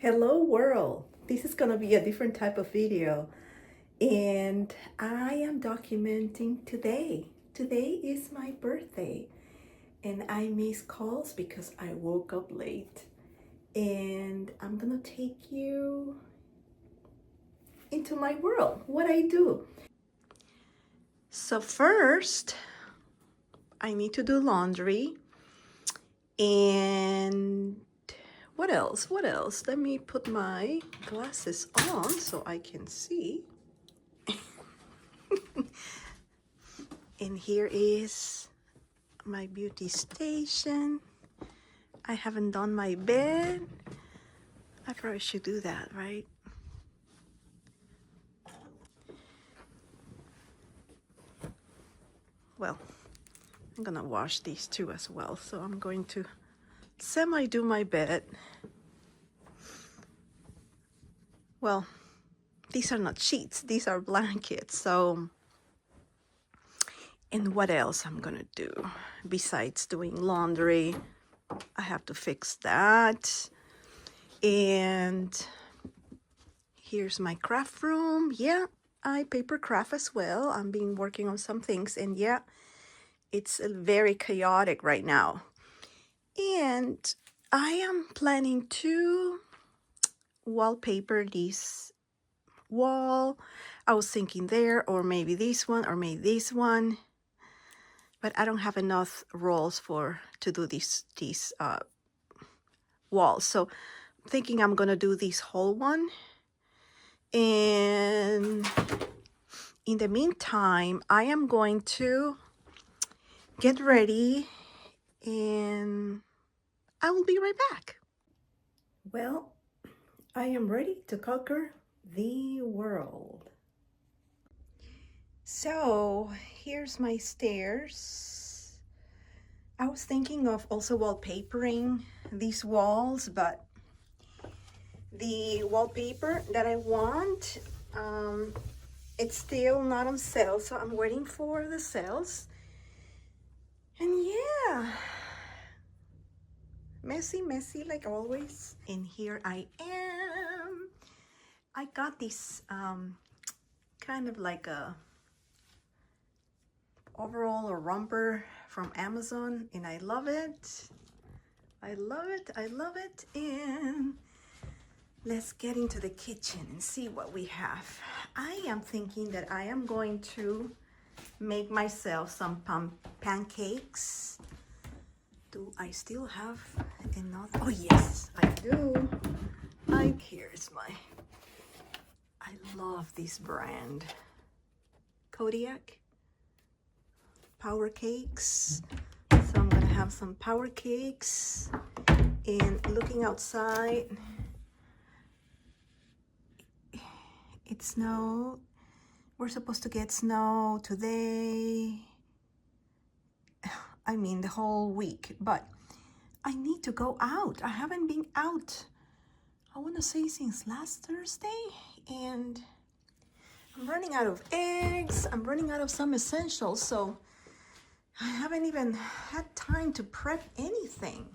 Hello world, this is gonna be a different type of video and I am documenting today. Today is my birthday and I missed calls because I woke up late, and I'm gonna take you into my world, what I do. So first I need to do laundry, and what else? Let me put my glasses on so I can see. And here is my beauty station. I haven't done my bed. I probably should do that, right? Well, I'm gonna wash these two as well. So I'm going to semi-do my bed. Well, these are not sheets, these are blankets. So, and what else I'm gonna do besides doing laundry? I have to fix that. And here's my craft room. Yeah, I paper craft as well. I'm been working on some things, and yeah, it's very chaotic right now. And I am planning to wallpaper this wall. I was thinking there, or maybe this one, or maybe this one, but I don't have enough rolls to do these walls. So I'm thinking I'm gonna do this whole one, and in the meantime I am going to get ready and I will be right back. Well, I am ready to conquer the world. So here's my stairs. I was thinking of also wallpapering these walls, but the wallpaper that I want, it's still not on sale, so I'm waiting for the sales. And yeah, messy like always. And here I am. I got this kind of like a overall or romper from Amazon, and I love it. I love it. And let's get into the kitchen and see what we have. I am thinking that I am going to make myself some pancakes. Do I still have enough? Oh yes, I do. Here's I love this brand, Kodiak Power Cakes. So I'm gonna have some power cakes. And looking outside, it snowed. We're supposed to get snow today. I mean the whole week, but I need to go out. I haven't been out, I want to say, since last Thursday, and I'm running out of eggs. I'm running out of some essentials, so I haven't even had time to prep anything.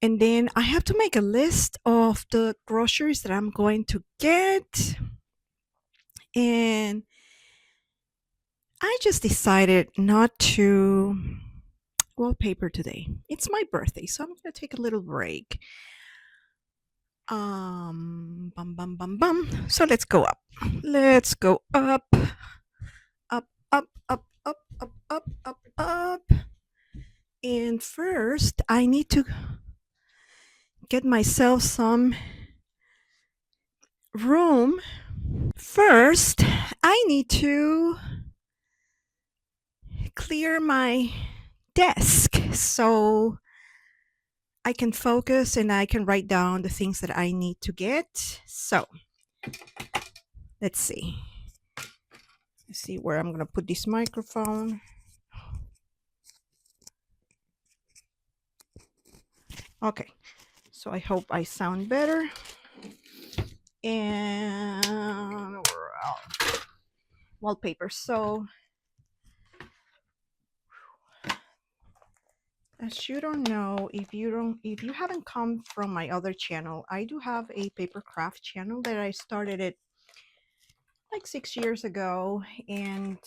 And then I have to make a list of the groceries that I'm going to get. And I just decided not to wallpaper today. It's my birthday, so I'm going to take a little break. Bum bum bum bum. So let's go up. Let's go up, up, up, up, up, up, up, up, up. And first, I need to get myself some room. First, I need to clear my desk so I can focus and I can write down the things that I need to get. So let's see. Let's see where I'm going to put this microphone. Okay, so I hope I sound better. And wallpaper. So as you don't know, if you haven't come from my other channel, I do have a paper craft channel that I started it like 6 years ago, and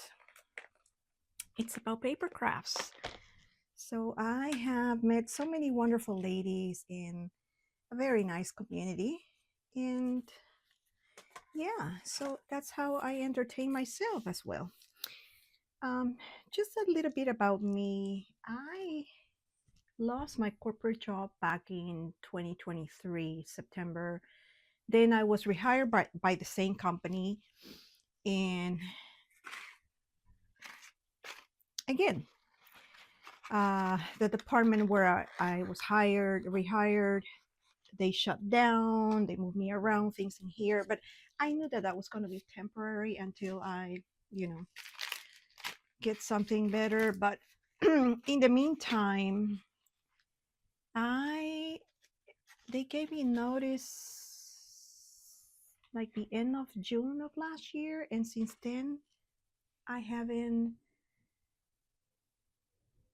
it's about paper crafts. So I have met so many wonderful ladies in a very nice community, and yeah, so that's how I entertain myself as well. Just a little bit about me. I lost my corporate job back in 2023 September. Then I was rehired by the same company, and again, the department where I was rehired, they shut down, they moved me around, things in here, but I knew that that was going to be temporary until I, you know, get something better. But in the meantime, I they gave me notice like the end of June of last year, and since then I haven't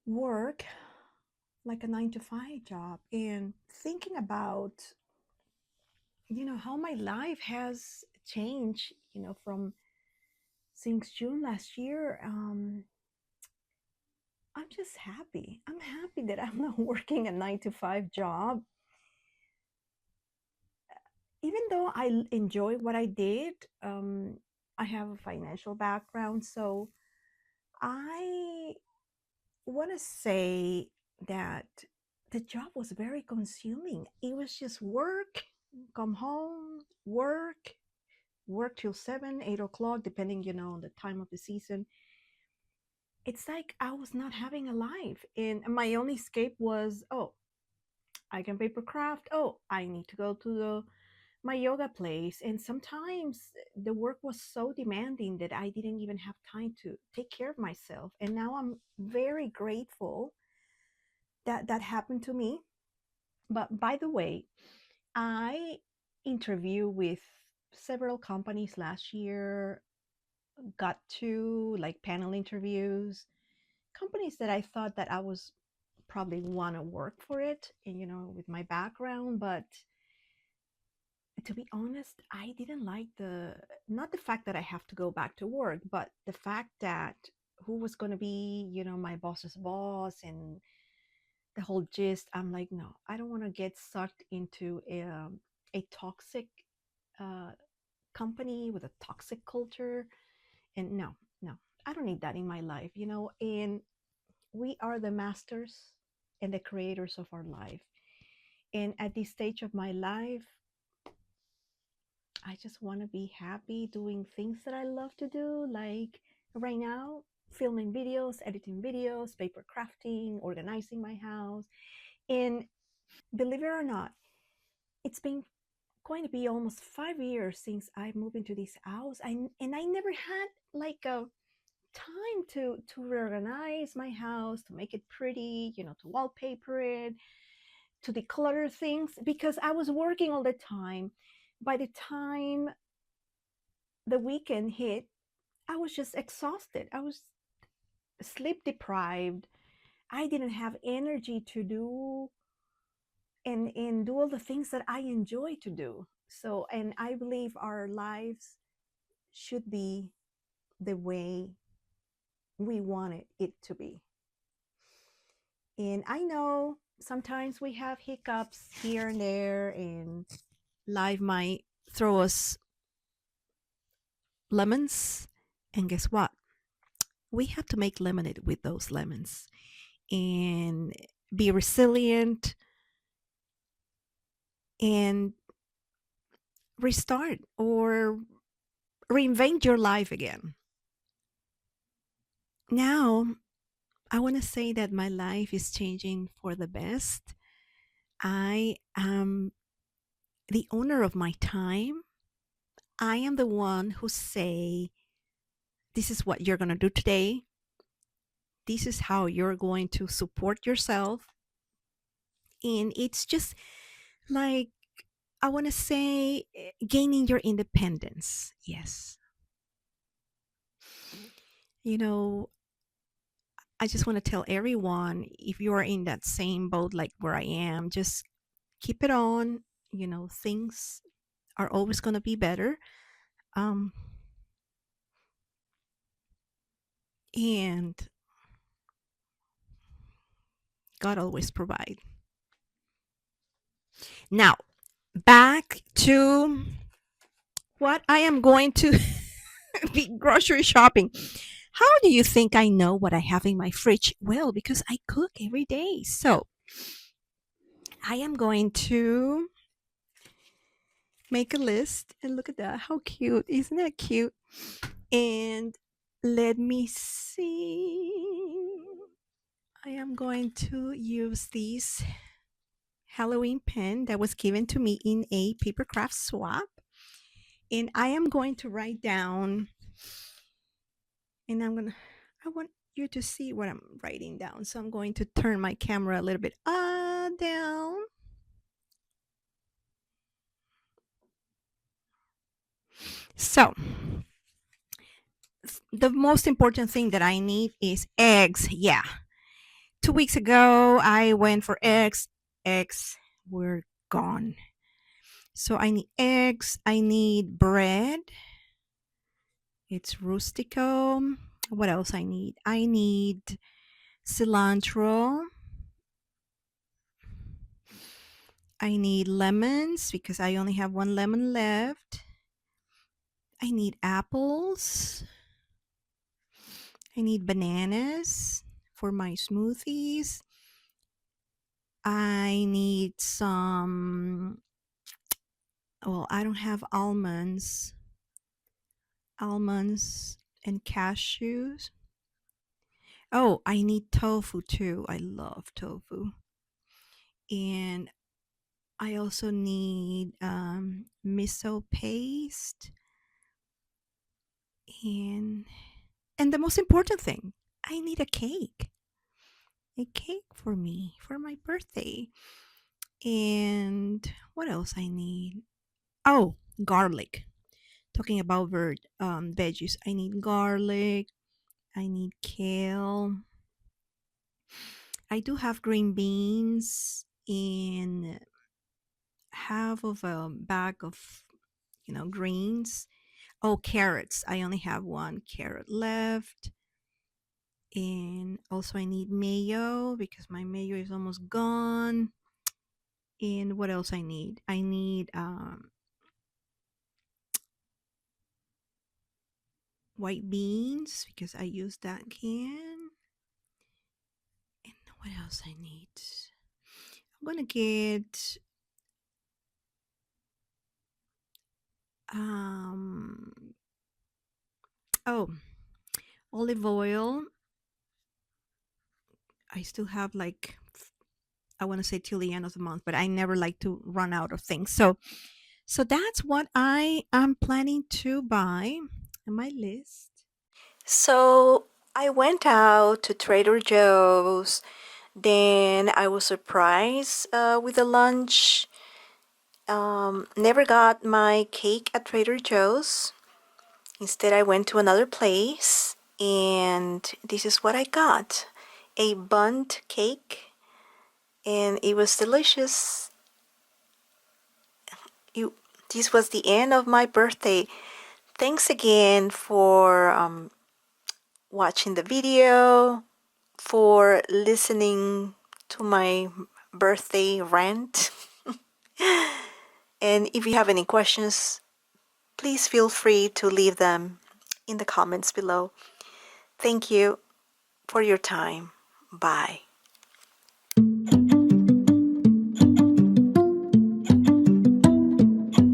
worked like a 9 to 5 job. And thinking about, you know, how my life has changed, you know, from since June last year, I'm just happy. I'm happy that I'm not working a 9 to 5 job. Even though I enjoy what I did, I have a financial background, so I want to say that the job was very consuming. It was just work, come home, work till 7, 8 o'clock, depending, you know, on the time of the season. It's like I was not having a life, and my only escape was, oh, I can paper craft. Oh, I need to go to my yoga place. And sometimes the work was so demanding that I didn't even have time to take care of myself. And now I'm very grateful that that happened to me. But by the way, I interviewed with several companies last year, got two like panel interviews, companies that I thought that I was probably want to work for it, and you know, with my background. But to be honest, I didn't like the, not the fact that I have to go back to work, but the fact that who was going to be, you know, my boss's boss and the whole gist. I'm like, no, I don't want to get sucked into a toxic uh, company with a toxic culture. And no, no, I don't need that in my life, you know. And we are the masters and the creators of our life. And at this stage of my life, I just want to be happy doing things that I love to do. Like right now, filming videos, editing videos, paper crafting, organizing my house. And believe it or not, it's been going to be almost 5 years since I moved into this house. And I never had like a time to reorganize my house, to make it pretty, you know, to wallpaper it, to declutter things, because I was working all the time. By the time the weekend hit, I was just exhausted. I was sleep deprived. I didn't have energy to do and do all the things that I enjoy to do. So, and I believe our lives should be the way we wanted it to be. And I know sometimes we have hiccups here and there, and life might throw us lemons. And guess what? We have to make lemonade with those lemons and be resilient and restart or reinvent your life again. Now, I want to say that my life is changing for the best. I am the owner of my time. I am the one who say, this is what you're going to do today. This is how you're going to support yourself. And it's just like, I want to say, gaining your independence. Yes. You know, I just want to tell everyone, if you are in that same boat like where I am, just keep it on. Things are always going to be better. Um, and God always provide. Now, back to what I am going to be grocery shopping. How do you think I know what I have in my fridge? Well, because I cook every day. So I am going to make a list, and look at that. How cute. Isn't that cute? And let me see. I am going to use this Halloween pen that was given to me in a papercraft swap. And I am going to write down, and I want you to see what I'm writing down. So I'm going to turn my camera a little bit down. So the most important thing that I need is eggs. Yeah. 2 weeks ago, I went for eggs. Eggs were gone. So I need eggs. I need bread. It's rustico. What else I need? I need cilantro. I need lemons because I only have one lemon left. I need apples. I need bananas for my smoothies. I need some, well, I don't have almonds. Almonds and cashews. Oh, I need tofu too. I love tofu. And I also need miso paste. And the most important thing, I need a cake. A cake for me for my birthday. And what else I need? Oh, garlic. Talking about veggies, I need garlic. I need kale. I do have green beans in half of a bag of greens. Oh, carrots. I only have one carrot left. And also I need mayo because my mayo is almost gone. And what else I need? I need white beans because I use that can. And what else I need? I'm gonna get um oh, olive oil. I still have like, I want to say till the end of the month, but I never like to run out of things. So that's what I am planning to buy on my list. So I went out to Trader Joe's. Then I was surprised with the lunch. Never got my cake at Trader Joe's. Instead, I went to another place, and this is what I got: a bundt cake, and it was delicious. this was the end of my birthday. Thanks again for watching the video, for listening to my birthday rant. And if you have any questions, please feel free to leave them in the comments below. Thank you for your time. Bye.